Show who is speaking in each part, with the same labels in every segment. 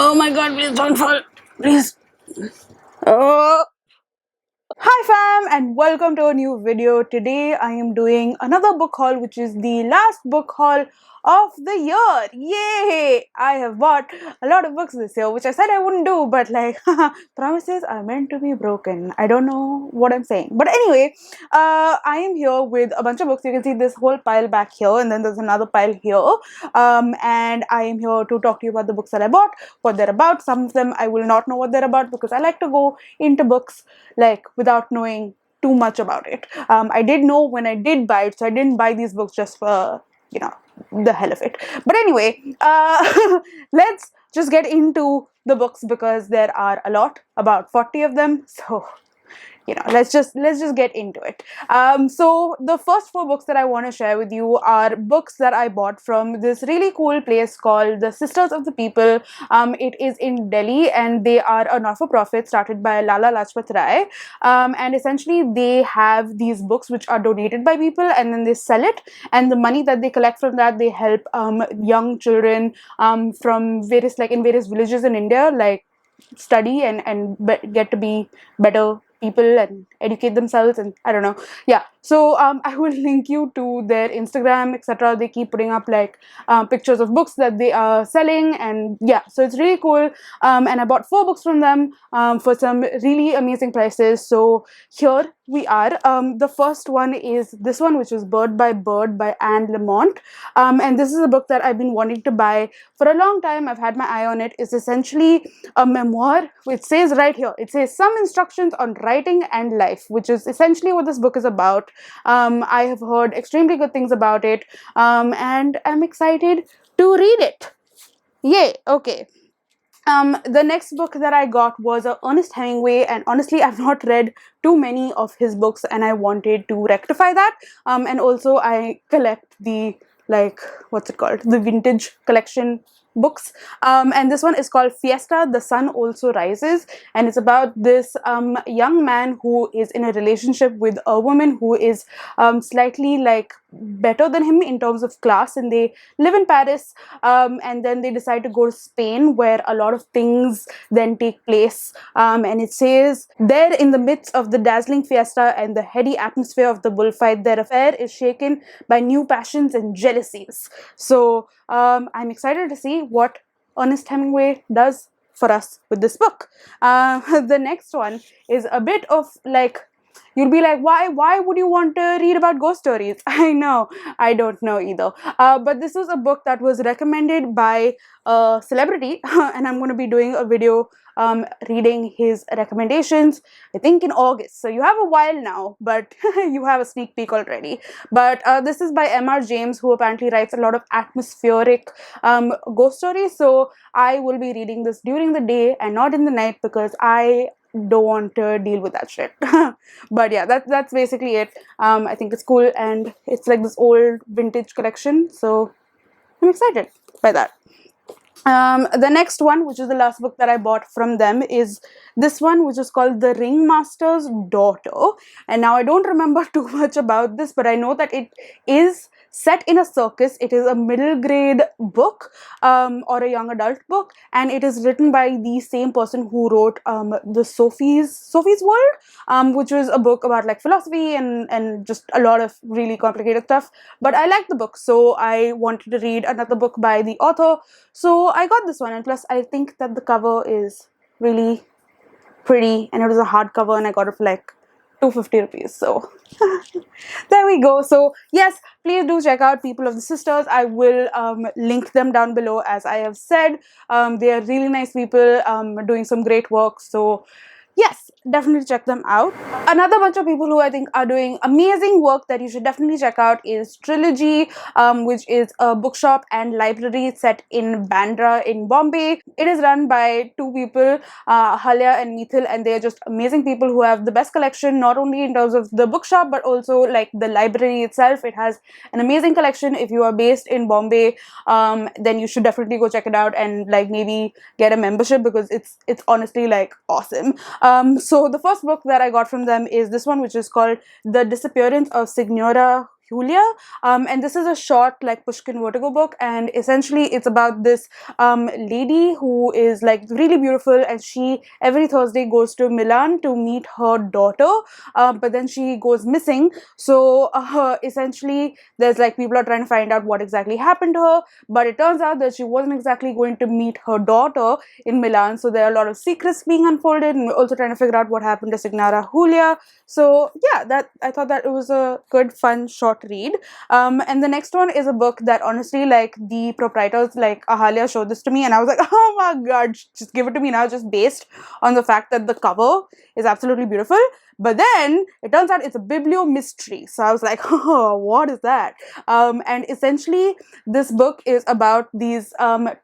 Speaker 1: Oh my god, please don't fall. Please. Oh. Hi fam and welcome to a new video. Today I am doing another book haul, which is the last book haul of the year. Yay! I have bought a lot of books this year, which I said I wouldn't do, but like promises are meant to be broken. I don't know what I'm saying. But anyway, I am here with a bunch of books. You can see this whole pile back here, and then there's another pile here. And I am here to talk to you about the books that I bought, what they're about. Some of them I will not know what they're about because I like to go into books like without knowing too much about it. I did know when I did buy it, so I didn't buy these books just for the hell of it. But anyway, let's just get into the books because there are a lot, about 40 of them. So let's just get into it. So the first four books that I want to share with you are books that I bought from this really cool place called the Sisters of the People. It is in Delhi, and they are a not-for-profit started by Lala Lajpat Rai. And essentially they have these books which are donated by people, and then they sell it, and the money that they collect from that, they help young children from various villages in India, like study and get to be better people and educate themselves. And I don't know, yeah. So I will link you to their Instagram, etc. They keep putting up like pictures of books that they are selling, and yeah, so it's really cool. And I bought four books from them for some really amazing prices. So here we are. The first one is this one, which is Bird by Bird by Anne Lamont. And this is a book that I've been wanting to buy for a long time. I've had my eye on it. It's essentially a memoir. It says right here, it says some instructions on writing and life, which is essentially what this book is about. I have heard extremely good things about it, and I'm excited to read it. Yay. Okay. The next book that I got was Ernest Hemingway, and honestly, I've not read too many of his books, and I wanted to rectify that. And also, I collect the what's it called? The vintage collection books. And this one is called Fiesta, The Sun Also Rises, and it's about this young man who is in a relationship with a woman who is slightly like better than him in terms of class, and they live in Paris, and then they decide to go to Spain, where a lot of things then take place. And it says, there in the midst of the dazzling fiesta and the heady atmosphere of the bullfight, their affair is shaken by new passions and jealousies. So I'm excited to see what Ernest Hemingway does for us with this book. The next one is a bit of like, you'll be like, why would you want to read about ghost stories? I know, I don't know either. But this was a book that was recommended by a celebrity, and I'm going to be doing a video reading his recommendations, I think in August. So you have a while now, but you have a sneak peek already. But this is by M.R. James, who apparently writes a lot of atmospheric ghost stories. So I will be reading this during the day and not in the night because I don't want to deal with that shit. But yeah, that's basically it. I think it's cool, and it's like this old vintage collection, so I'm excited by that. The next one, which is the last book that I bought from them, is this one, which is called The Ringmaster's Daughter. And now I don't remember too much about this, but I know that it is set in a circus. It is a middle grade book, or a young adult book, and it is written by the same person who wrote the Sophie's World, which was a book about like philosophy and just a lot of really complicated stuff. But I liked the book, so I wanted to read another book by the author. So I got this one, and plus I think that the cover is really pretty, and it was a hardcover, and I got it for like 250 rupees. So there we go. So yes, please do check out People of the Sisters. I will link them down below, as I have said. They are really nice people, doing some great work. So yes, definitely check them out. Another bunch of people who I think are doing amazing work that you should definitely check out is Trilogy, which is a bookshop and library set in Bandra in Bombay. It is run by two people, Halya and Mithil, and they are just amazing people who have the best collection, not only in terms of the bookshop, but also like the library itself. It has an amazing collection. If you are based in Bombay, then you should definitely go check it out and like maybe get a membership, because it's honestly like awesome. So the first book that I got from them is this one, which is called The Disappearance of Signora Julia, and this is a short like Pushkin Vertigo book, and essentially it's about this lady who is like really beautiful, and she every Thursday goes to Milan to meet her daughter, but then she goes missing. So essentially there's like people are trying to find out what exactly happened to her, but it turns out that she wasn't exactly going to meet her daughter in Milan. So there are a lot of secrets being unfolded, and we're also trying to figure out what happened to Signora Julia. So yeah, that I thought that it was a good, fun, short read. And the next one is a book that honestly, like the proprietors, like Ahalia, showed this to me, and I was like, oh my god, just give it to me now, just based on the fact that the cover is absolutely beautiful. But then it turns out it's a biblio mystery. So I was like, oh, what is that? And essentially, this book is about these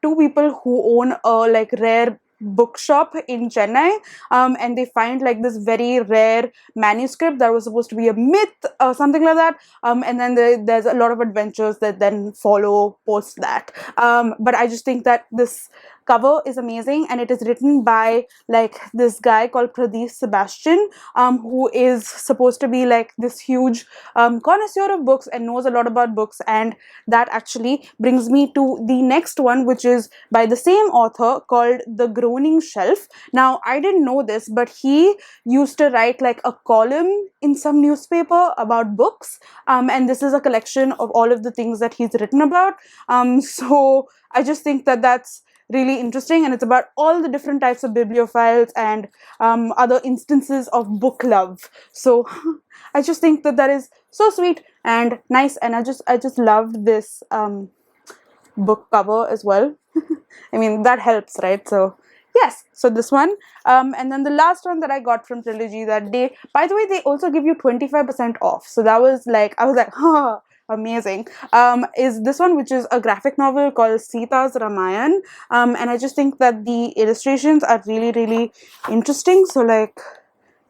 Speaker 1: two people who own a like rare bookshop in Chennai, and they find like this very rare manuscript that was supposed to be a myth or something like that, and then there's a lot of adventures that then follow post that. But I just think that this cover is amazing, and it is written by like this guy called Pradeep Sebastian, who is supposed to be like this huge connoisseur of books and knows a lot about books. And that actually brings me to the next one, which is by the same author, called The Groaning Shelf. Now, I didn't know this, but he used to write like a column in some newspaper about books, and this is a collection of all of the things that he's written about. So I just think that that's really interesting, and it's about all the different types of bibliophiles and other instances of book love. So I just think that that is so sweet and nice, and I just loved this book cover as well. I mean, that helps, right? So yes, so this one, and then the last one that I got from Trilogy that day, by the way, they also give you 25% off. So that was like, I was like, huh, amazing. Is this one, which is a graphic novel called Sita's Ramayan, and I just think that the illustrations are really, really interesting. So like,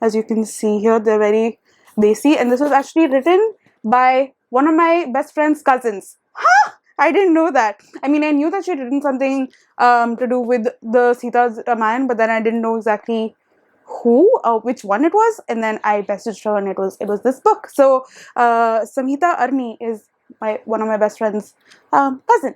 Speaker 1: as you can see here, they're very basic, and this was actually written by one of my best friend's cousins. Huh? I didn't know that. I mean, I knew that she'd written something to do with the Sita's Ramayan, but then I didn't know exactly who or which one it was, and then I messaged her, and it was this book. So Samhita Arni is one of my best friend's cousin.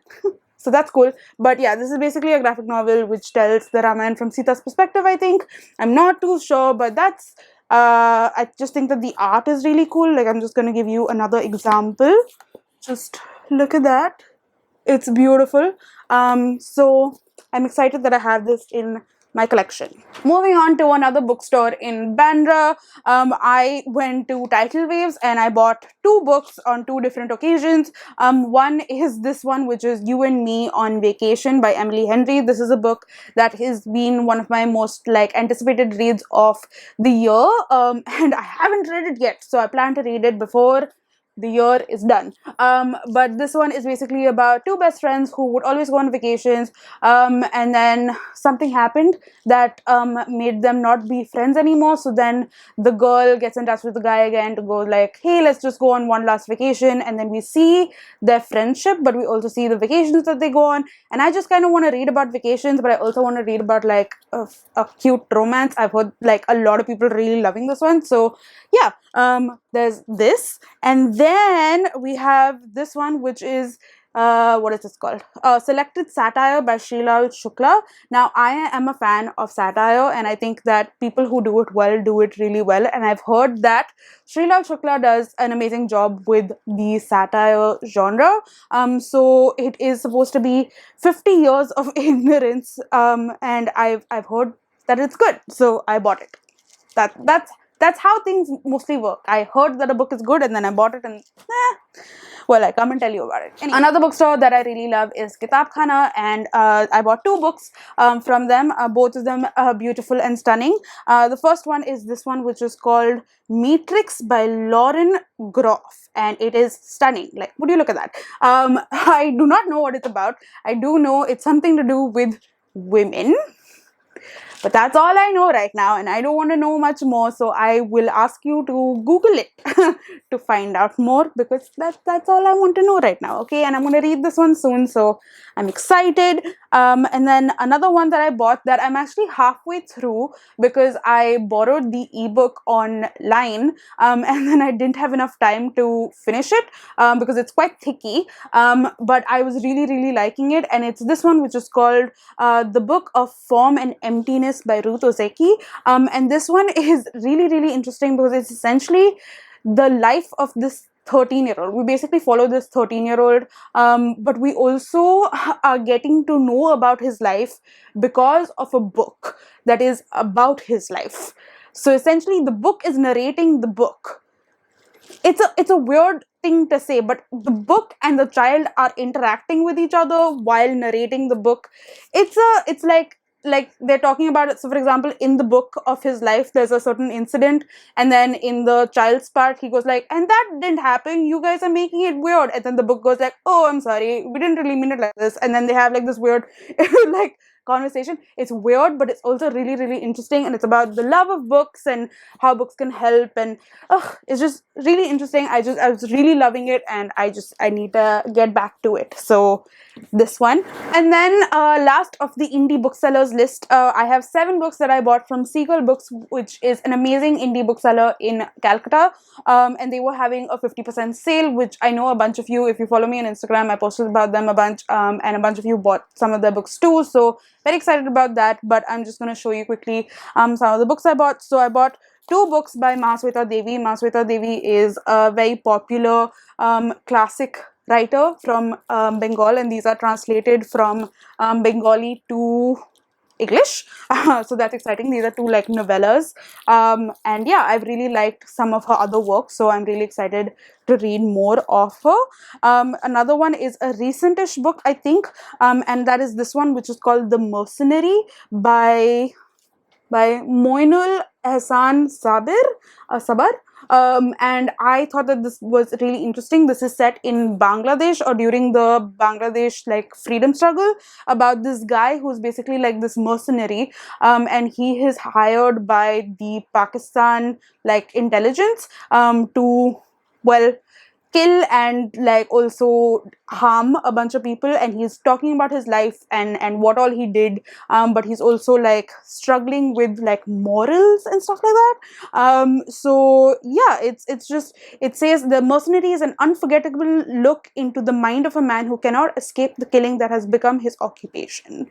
Speaker 1: So that's cool. But yeah, this is basically a graphic novel which tells the Ramayan from Sita's perspective, I think. I'm not too sure, but that's I just think that the art is really cool. Like, I'm just going to give you another example. Just look at that. It's beautiful. So I'm excited that I have this in my collection. Moving on to another bookstore in Bandra, I went to Tidal Waves and I bought two books on two different occasions. One is this one, which is You and Me on Vacation by Emily Henry. This is a book that has been one of my most like anticipated reads of the year, and I haven't read it yet, so I plan to read it before the year is done. But this one is basically about two best friends who would always go on vacations, and then something happened that made them not be friends anymore. So then the girl gets in touch with the guy again to go like, hey, let's just go on one last vacation. And then we see their friendship, but we also see the vacations that they go on. And I just kind of want to read about vacations, but I also want to read about like a cute romance. I've heard like a lot of people really loving this one. So yeah, there's this, and then we have this one, which is what is this called? Selected Satire by Srilal Shukla. Now, I am a fan of satire, and I think that people who do it well do it really well. And I've heard that Srilal Shukla does an amazing job with the satire genre. So it is supposed to be 50 years of ignorance, and I've heard that it's good, so I bought it. That's how things mostly work. I heard that a book is good, and then I bought it, and well, I come and tell you about it. Anyway, another bookstore that I really love is Kitab Khana, and I bought two books from them. Both of them are beautiful and stunning. The first one is this one, which is called Matrix by Lauren Groff, and it is stunning. Like, would you look at that? I do not know what it's about. I do know it's something to do with women. But that's all I know right now, and I don't want to know much more, so I will ask you to Google it to find out more, because that's all I want to know right now. Okay, and I'm going to read this one soon, so I'm excited. And then another one that I bought that I'm actually halfway through, because I borrowed the ebook online, and then I didn't have enough time to finish it, because it's quite thicky. But I was really liking it, and it's this one, which is called The Book of Form and Emptiness by Ruth Ozeki. And this one is really interesting, because it's essentially the life of this 13-year-old. We basically follow this 13-year-old, but we also are getting to know about his life because of a book that is about his life. So essentially, the book is narrating the book. It's a weird thing to say, but the book and the child are interacting with each other while narrating the book. It's like they're talking about it. So for example, in the book of his life, there's a certain incident, and then in the child's part, he goes like, and that didn't happen, you guys are making it weird. And then the book goes like, oh, I'm sorry, we didn't really mean it like this. And then they have like this weird like conversation. It's weird, but it's also really interesting, and it's about the love of books and how books can help, and it's just really interesting. I was really loving it, and I need to get back to it. So this one. And then last of the indie booksellers list, I have 7 books that I bought from Seagull Books, which is an amazing indie bookseller in Calcutta, and they were having a 50% sale, which I know a bunch of you, if you follow me on Instagram, I posted about them a bunch, and a bunch of you bought some of their books too, so very excited about that. But I'm just going to show you quickly some of the books I bought. So I bought 2 books by Mahasweta Devi. Mahasweta Devi is a very popular classic writer from Bengal, and these are translated from Bengali to English. So that's exciting. These are 2 like novellas, and yeah, I've really liked some of her other work, so I'm really excited to read more of her. Another one is a recentish book, I think, and that is this one, which is called The Mercenary by Moinul Ehsan Sabar. And I thought that this was really interesting. This is set in Bangladesh, or during the Bangladesh like freedom struggle, about this guy who's basically like this mercenary, and he is hired by the Pakistan like intelligence to, well, kill and like also harm a bunch of people. And he's talking about his life and what all he did, but he's also like struggling with like morals and stuff like that. So yeah, it's just, it says The Mercenary is an unforgettable look into the mind of a man who cannot escape the killing that has become his occupation.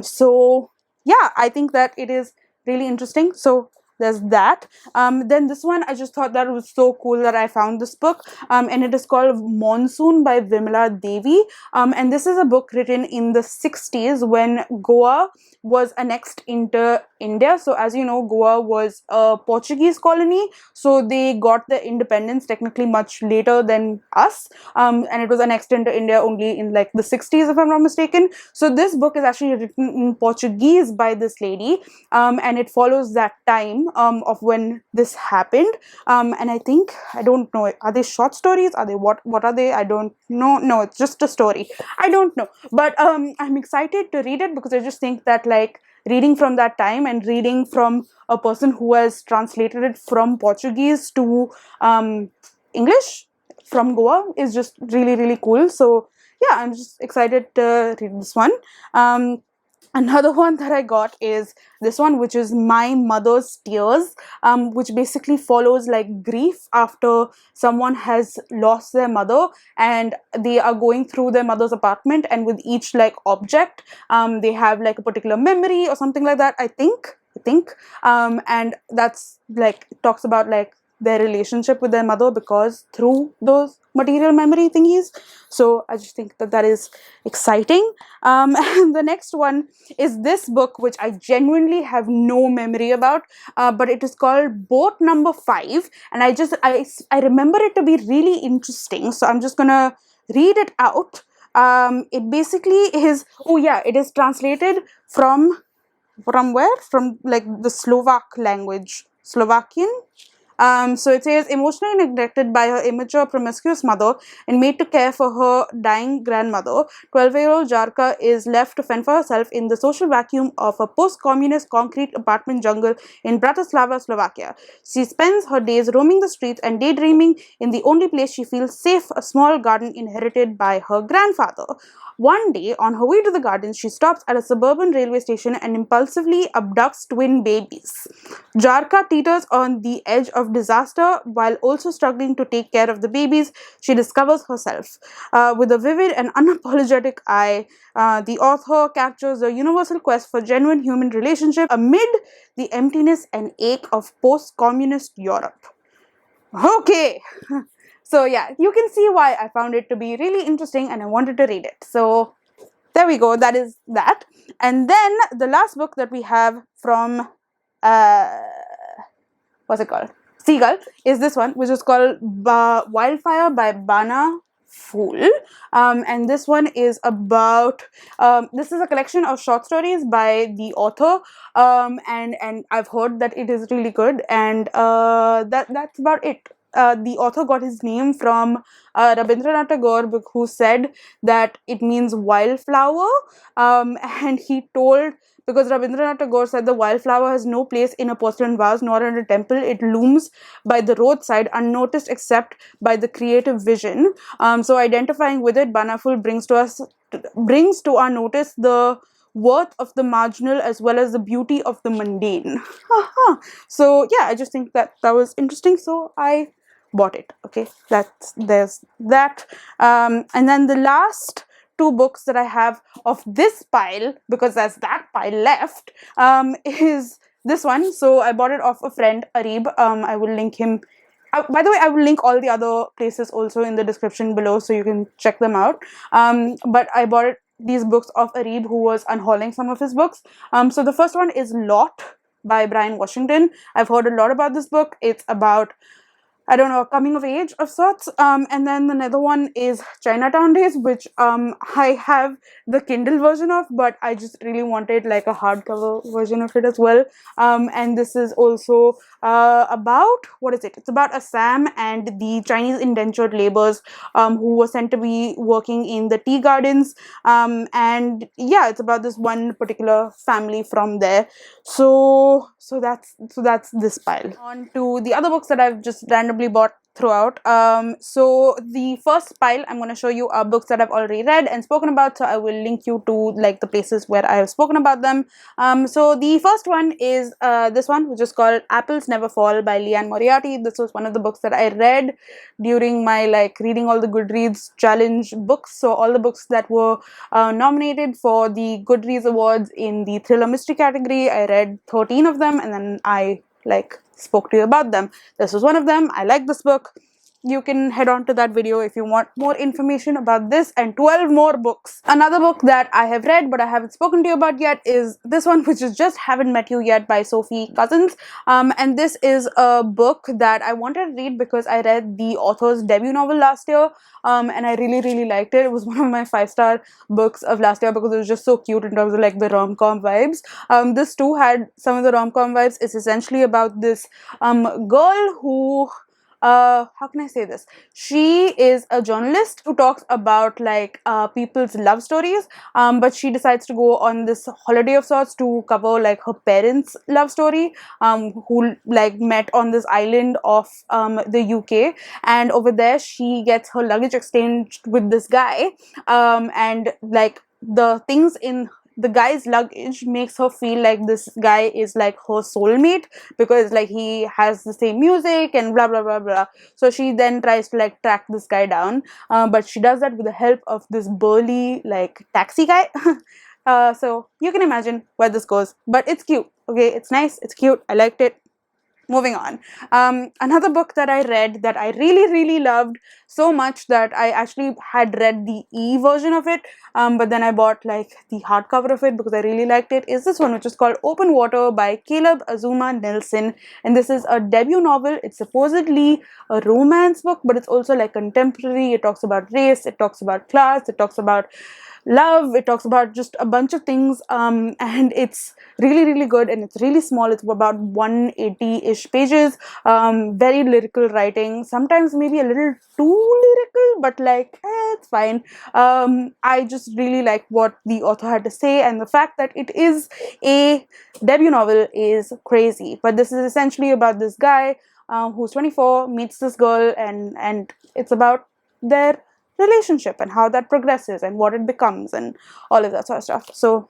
Speaker 1: So yeah, I think that it is really interesting. So there's that. Then this one, I just thought that it was so cool that I found this book, and it is called Monsoon by Vimala Devi, and this is a book written in the 60s when Goa was annexed into India. So as you know, Goa was a Portuguese colony, so they got their independence technically much later than us, and it was annexed into India only in like the 60s, if I'm not mistaken. So this book is actually written in Portuguese by this lady, and it follows that time of when this happened. And I think, I don't know, are they short stories? Are they what are they? I don't know. No, it's just a story. I don't know. But I'm excited to read it, because I just think that like reading from that time and reading from a person who has translated it from Portuguese to English from Goa is just really cool. So yeah, I'm just excited to read this one. Another one that I got is this one, which is My Mother's Tears, which basically follows like grief after someone has lost their mother, and they are going through their mother's apartment, and with each like object, they have like a particular memory or something like that, I think. And that's like, talks about like their relationship with their mother because through those material memory thingies. So I just think that that is exciting. And the next one is this book, which I genuinely have no memory about, but it is called Boat Number 5, and I remember it to be really interesting, so I'm just gonna read it out. It basically is, oh yeah, it is translated from where? From like the Slovak language, Slovakian. So it says, emotionally neglected by her immature, promiscuous mother and made to care for her dying grandmother, 12-year-old Jarka is left to fend for herself in the social vacuum of a post-communist concrete apartment jungle in Bratislava, Slovakia. She spends her days roaming the streets and daydreaming in the only place she feels safe, a small garden inherited by her grandfather. One day, on her way to the garden, she stops at a suburban railway station and impulsively abducts twin babies. Jarka teeters on the edge of disaster while also struggling to take care of the babies. She discovers herself. With a vivid and unapologetic eye, the author captures the universal quest for genuine human relationship amid the emptiness and ache of post-communist Europe. Okay. So yeah, you can see why I found it to be really interesting and I wanted to read it. So there we go, that is that. And then the last book that we have from what's it called? Seagull is this one, which is called Wildfire by Bana Fool. And this one is about this is a collection of short stories by the author, and I've heard that it is really good, and that's about it. The author got his name from Rabindranath Tagore, who said that it means wildflower, and he told, because Rabindranath Tagore said the wildflower has no place in a porcelain vase nor in a temple. It looms by the roadside, unnoticed except by the creative vision. So identifying with it, Banaful brings to our notice the worth of the marginal as well as the beauty of the mundane. So yeah, I just think that was interesting. So I bought it. Okay, there's that. And then the last two books that I have of this pile, because there's that pile left, is this one. So I bought it off a friend, Arib. I will link him. By the way, I will link all the other places also in the description below, so you can check them out. But I bought these books of Arib, who was unhauling some of his books. So the first one is Lot by Brian Washington. I've heard a lot about this book. It's about, I don't know, coming of age of sorts. And then another one is Chinatown Days, which I have the Kindle version of, but I just really wanted like a hardcover version of it as well. And this is also about, what is it? It's about Assam and the Chinese indentured laborers who were sent to be working in the tea gardens. And yeah, it's about this one particular family from there. So that's this pile. On to the other books that I've just randomly bought throughout. So the first pile I'm going to show you are books that I've already read and spoken about, so I will link you to like the places where I have spoken about them. So the first one is this one, which is called Apples Never Fall by Leanne Moriarty. This was one of the books that I read during my like reading all the Goodreads challenge books. So all the books that were nominated for the Goodreads awards in the thriller mystery category, I read 13 of them, and then I like spoke to you about them. This was one of them. I like this book. You can head on to that video if you want more information about this and 12 more books. Another book that I have read but I haven't spoken to you about yet is this one, which is Just Haven't Met You Yet by Sophie Cousins. And this is a book that I wanted to read because I read the author's debut novel last year, and I really liked it. It was one of my 5-star books of last year because it was just so cute in terms of like the rom-com vibes. This too had some of the rom-com vibes. It's essentially about this girl who how can I say this? She is a journalist who talks about like people's love stories, but she decides to go on this holiday of sorts to cover like her parents' love story, who like met on this island of the UK, and over there she gets her luggage exchanged with this guy, and like the things in the guy's luggage makes her feel like this guy is like her soulmate, because like he has the same music and blah blah blah blah. So she then tries to like track this guy down, but she does that with the help of this burly like taxi guy. So you can imagine where this goes, but it's cute. Okay, it's nice, it's cute, I liked it. Moving on. Another book that I read that I really loved so much that I actually had read the e-version of it, but then I bought like the hardcover of it because I really liked it, is this one, which is called Open Water by Caleb Azuma Nelson. And this is a debut novel. It's supposedly a romance book, but it's also like contemporary. It talks about race, it talks about class, it talks about love. It talks about just a bunch of things, and it's really, really good, and it's really small. It's about 180-ish pages. Very lyrical writing, sometimes maybe a little too lyrical, but like it's fine. I just really like what the author had to say, and the fact that it is a debut novel is crazy. But this is essentially about this guy who's 24, meets this girl, and it's about their relationship and how that progresses and what it becomes and all of that sort of stuff. So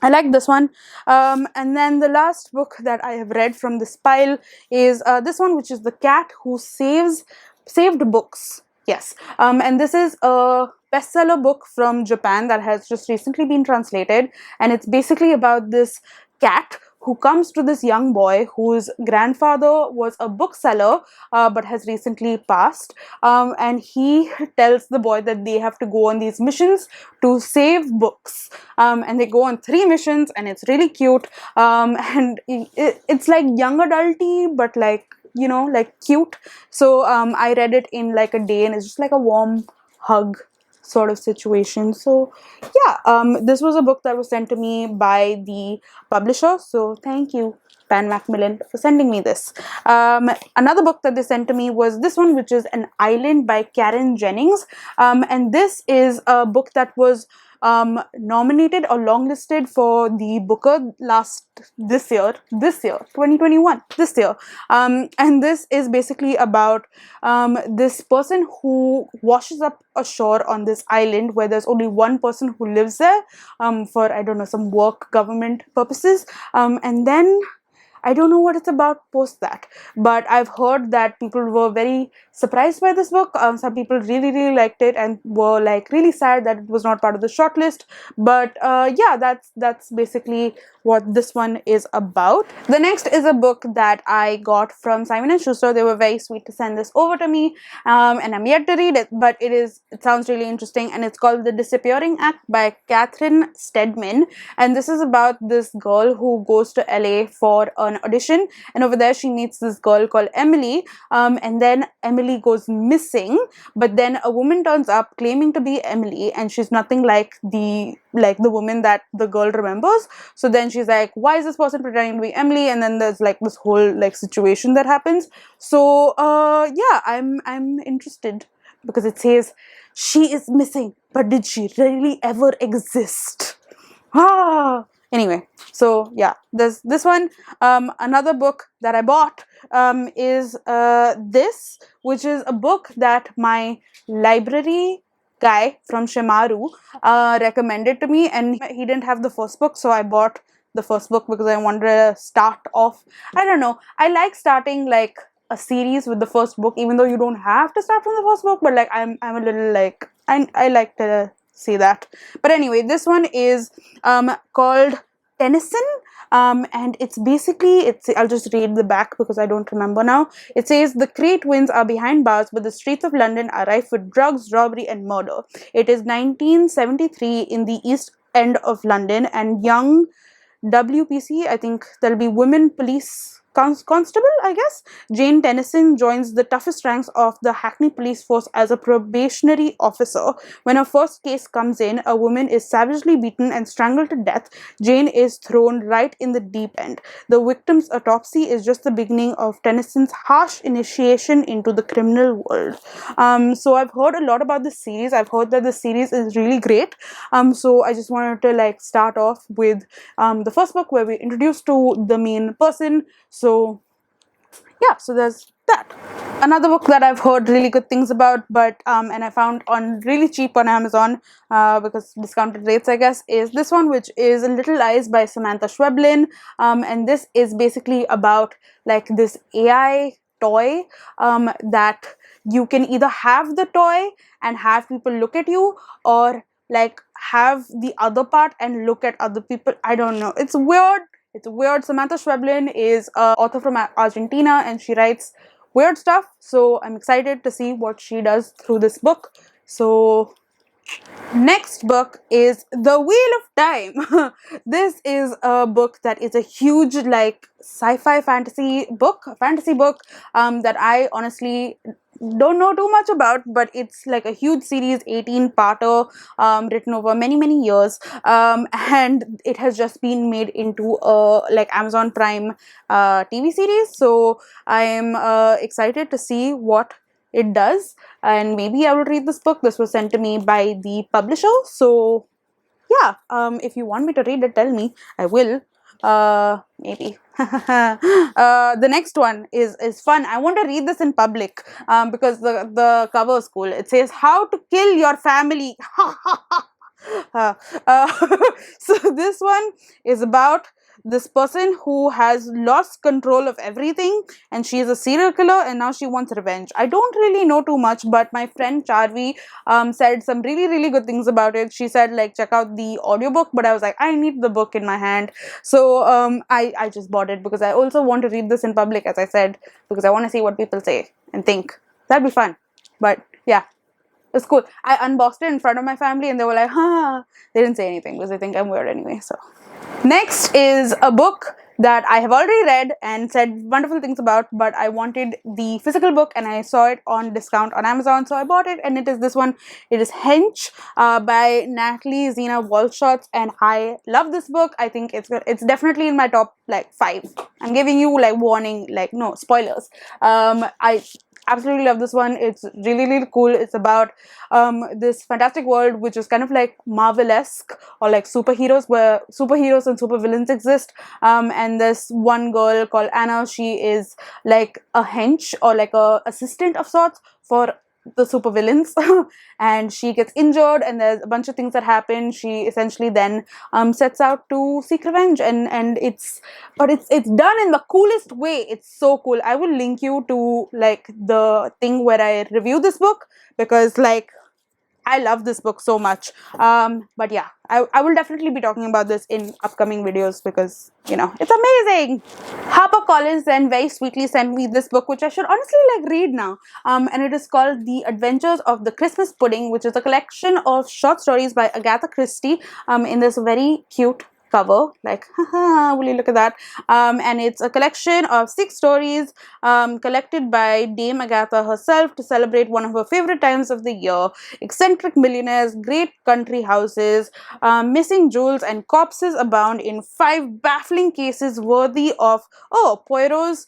Speaker 1: I like this one. And then the last book that I have read from this pile is this one, which is The Cat Who Saved Books. Yes. And this is a bestseller book from Japan that has just recently been translated, and it's basically about this cat who comes to this young boy whose grandfather was a bookseller but has recently passed, and he tells the boy that they have to go on these missions to save books, and they go on 3 missions, and it's really cute, and it's like young adulty but like, you know, like cute. So I read it in like a day, and it's just like a warm hug sort of situation. So yeah, this was a book that was sent to me by the publisher, so thank you, Pan Macmillan, for sending me this. Another book that they sent to me was this one, which is An Island by Karen Jennings, and this is a book that was nominated or longlisted for the Booker this year 2021, this year, and this is basically about this person who washes up ashore on this island where there's only one person who lives there, for, I don't know, some work government purposes, and then I don't know what it's about post that, but I've heard that people were very surprised by this book. Some people really, really liked it and were like really sad that it was not part of the shortlist. But yeah, that's basically what this one is about. The next is a book that I got from Simon and Schuster. They were very sweet to send this over to me, and I'm yet to read it, but it sounds really interesting, and it's called The Disappearing Act by Catherine Stedman, and this is about this girl who goes to LA for an audition, and over there she meets this girl called Emily, and then Emily goes missing, but then a woman turns up claiming to be Emily, and she's nothing like the woman that the girl remembers. So then she's like, why is this person pretending to be Emily? And then there's like this whole like situation that happens. So yeah, I'm interested because it says she is missing, but did she really ever exist? Anyway, so yeah, there's this one. Another book that I bought is this, which is a book that my library guy from Shimaru recommended to me, and he didn't have the first book, so I bought the first book because I wanted to start off. I don't know, I like starting like a series with the first book, even though you don't have to start from the first book, but like I'm a little like, I like to see that. But anyway, this one is called Tennyson, and it's basically, I'll just read the back because I don't remember now. It says, the great winds are behind bars, but the streets of London are rife with drugs, robbery and murder. It is 1973 in the East End of London, and young WPC, I think there'll be women police constable, I guess, Jane Tennyson joins the toughest ranks of the Hackney police force as a probationary officer. When her first case comes in, a woman is savagely beaten and strangled to death. Jane is thrown right in the deep end. The victim's autopsy is just the beginning of Tennyson's harsh initiation into the criminal world. So I've heard a lot about this series. I've heard that the series is really great. So I just wanted to like start off with the first book where we're introduced to the main person. So yeah, so there's that. Another book that I've heard really good things about, but and I found on really cheap on Amazon because discounted rates, I guess, is this one, which is Little Eyes by Samantha Schweblin, and this is basically about like this AI toy that you can either have the toy and have people look at you, or like have the other part and look at other people. I don't know, it's weird. It's weird. Samantha Schweblin is an author from Argentina, and she writes weird stuff. So I'm excited to see what she does through this book. So next book is The Wheel of Time. This is a book that is a huge like sci-fi fantasy book that I honestly don't know too much about, but it's like a huge series, 18-parter, written over many years, and it has just been made into a like Amazon Prime TV series. So I am excited to see what it does, and maybe I will read this book. This was sent to me by the publisher, so yeah, if you want me to read it, tell me. I will. Maybe. The next one is fun. I want to read this in public, because the cover is cool. It says how to kill your family. uh, uh, so this one is about this person who has lost control of everything, and she is a serial killer, and now she wants revenge. I don't really know too much, but my friend Charvi said some really good things about it. She said like check out the audiobook, but I was like, I need the book in my hand. So I just bought it because I also want to read this in public, as I said, because I want to see what people say and think. That'd be fun. But yeah, it's cool. I unboxed it in front of my family and they were like, huh. They didn't say anything because they think I'm weird anyway. So next is a book that I have already read and said wonderful things about, but I wanted the physical book and I saw it on discount on Amazon, so I bought it, and it is this one. It is Hench by Natalie Zena Walshotz, and I love this book. I think it's definitely in my top like 5. I'm giving you like warning, like no spoilers. I absolutely love this one. It's really cool. It's about this fantastic world which is kind of like Marvel-esque, or like superheroes, where superheroes and supervillains exist, and this one girl called Anna, she is like a hench or like a assistant of sorts for the supervillains. And she gets injured and there's a bunch of things that happen. She essentially then sets out to seek revenge, and it's done in the coolest way. It's so cool. I will link you to like the thing where I review this book, because like I love this book so much. But yeah, I will definitely be talking about this in upcoming videos because, you know, it's amazing. HarperCollins then very sweetly sent me this book, which I should honestly like read now. And it is called The Adventures of the Christmas Pudding, which is a collection of short stories by Agatha Christie, in this very cute cover, like haha, will you look at that. And it's a collection of 6 stories collected by Dame Agatha herself to celebrate one of her favorite times of the year: eccentric millionaires, great country houses, missing jewels, and corpses abound in 5 baffling cases worthy of Poirot's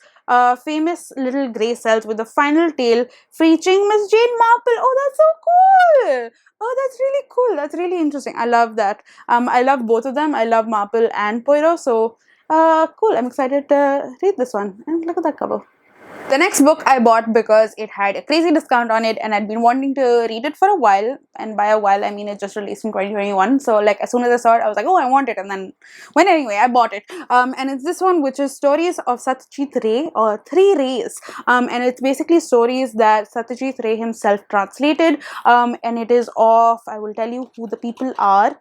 Speaker 1: famous little grey cells, with the final tale featuring Miss Jane Marple. Oh, that's so cool. Oh, that's really cool. That's really interesting. I love that. I love both of them. I love Marple and Poirot. So, cool. I'm excited to read this one. And look at that cover. The next book I bought because it had a crazy discount on it, and I'd been wanting to read it for a while. And by a while, I mean it just released in 2021. So like as soon as I saw it, I was like, oh, I want it. And then, anyway, I bought it. And it's this one, which is Stories of Satyajit Ray, or Three Rays. And it's basically stories that Satyajit Ray himself translated. And it is of, I will tell you who the people are.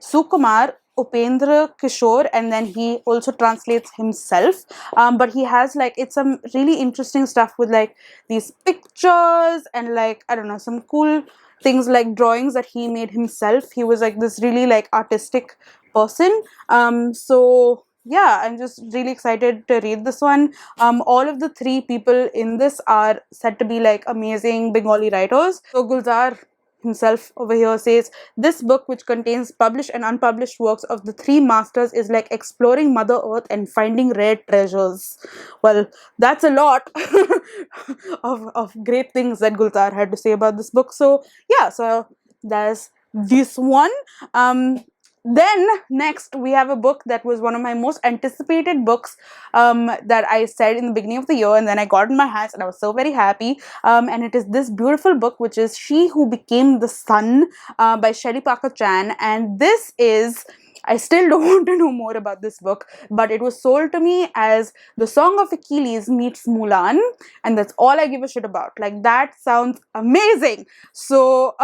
Speaker 1: Sukumar, Upendra Kishore, and then he also translates himself. But he has like, it's some really interesting stuff with like these pictures and like, I don't know, some cool things like drawings that he made himself. He was like this really like artistic person. So yeah, I'm just really excited to read this one. All of the 3 people in this are said to be like amazing Bengali writers. So Gulzar himself over here says, this book, which contains published and unpublished works of the 3 masters, is like exploring Mother Earth and finding rare treasures. Well, that's a lot of great things that Gulzar had to say about this book. So yeah, so there's this one. Then next we have a book that was one of my most anticipated books, that I said in the beginning of the year, and then I got in my hands and I was so very happy. And it is this beautiful book, which is She Who Became the Sun by Shelley Parker Chan. And this is, I still don't want to know more about this book, but it was sold to me as The Song of Achilles meets Mulan, and that's all I give a shit about. Like, that sounds amazing. So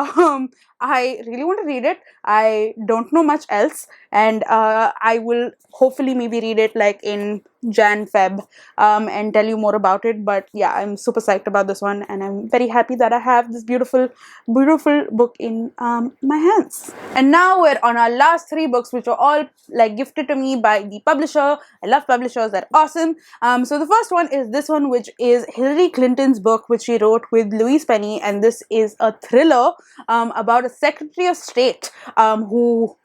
Speaker 1: I really want to read it. I don't know much else, and I will hopefully maybe read it like in Jan Feb and tell you more about it. But yeah, I'm super psyched about this one, and I'm very happy that I have this beautiful book in my hands. And now we're on our last three books, which were all like gifted to me by the publisher. I love publishers, they're awesome. So the first one is this one, which is Hillary Clinton's book, which she wrote with Louise Penny, and this is a thriller about a Secretary of State who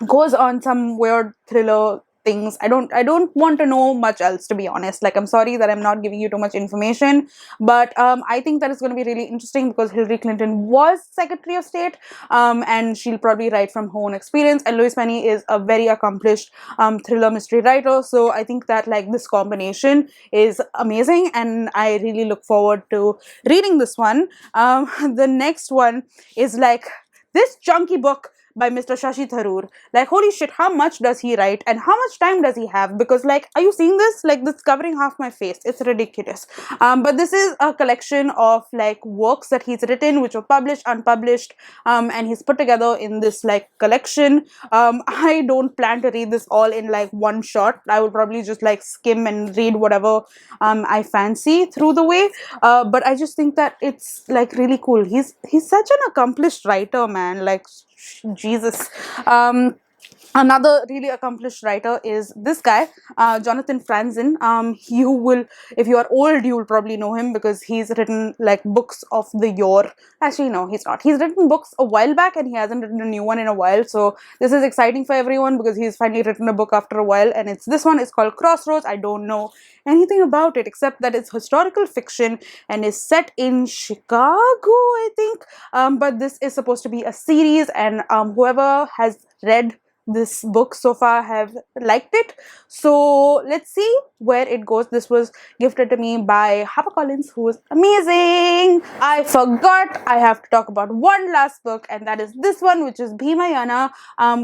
Speaker 1: goes on some weird thriller things. I don't want to know much else, to be honest. Like, I'm sorry that I'm not giving you too much information, but I think that it's going to be really interesting because Hillary Clinton was Secretary of State, and she'll probably write from her own experience, and Louise Penny is a very accomplished thriller mystery writer, so I think that like this combination is amazing, and I really look forward to reading this one. The next one is like this chunky book by Mr. Shashi Tharoor. Like, holy shit, how much does he write and how much time does he have? Because like, are you seeing this? Like, this covering half my face. It's ridiculous. But this is a collection of like works that he's written, which were published, unpublished, and he's put together in this like collection. I don't plan to read this all in like one shot. I will probably just like skim and read whatever I fancy through the way. But I just think that it's like really cool. He's such an accomplished writer, man. Like, Jesus. Another really accomplished writer is this guy, Jonathan Franzen. You will, if you are old, you will probably know him because he's written like books of the year. Actually, no, he's not. He's written books a while back and he hasn't written a new one in a while. So this is exciting for everyone because he's finally written a book after a while, and it's this one. It's called Crossroads. I don't know anything about it except that it's historical fiction and is set in Chicago, I think. But this is supposed to be a series, and whoever has read this book so far have liked it, so let's see where it goes. This was gifted to me by HarperCollins, who is amazing. I forgot I have to talk about one last book, and that is this one, which is Bhimayana,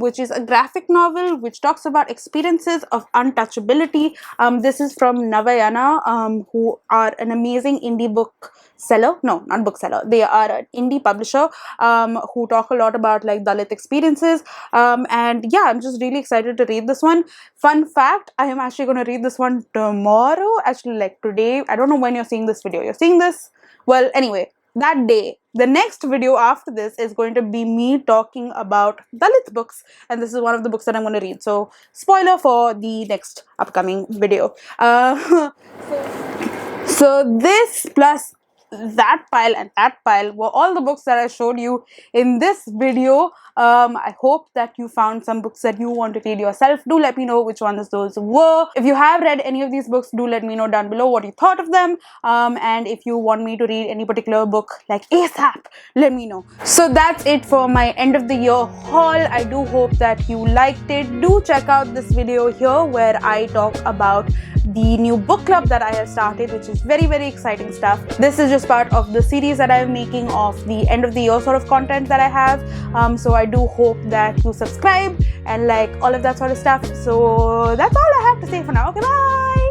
Speaker 1: which is a graphic novel which talks about experiences of untouchability. This is from Navayana, who are an amazing indie book seller. No, not bookseller. They are an indie publisher who talk a lot about like Dalit experiences. And yeah, I'm just really excited to read this one. Fun fact, I am actually going to read this one tomorrow. Actually, like today. I don't know when you're seeing this video. You're seeing this? Well, anyway, that day. The next video after this is going to be me talking about Dalit books, and this is one of the books that I'm going to read. So, spoiler for the next upcoming video. So this plus that pile and that pile were all the books that I showed you in this video. I hope that you found some books that you want to read yourself. Do let me know which ones those were. If you have read any of these books, do let me know down below what you thought of them. And if you want me to read any particular book like ASAP, let me know. So that's it for my end of the year haul. I do hope that you liked it. Do check out this video here where I talk about the new book club that I have started, which is very, very exciting stuff. This is just part of the series that I'm making of the end of the year sort of content that I have. So I do hope that you subscribe and like all of that sort of stuff. So that's all I have to say for now. Okay, bye!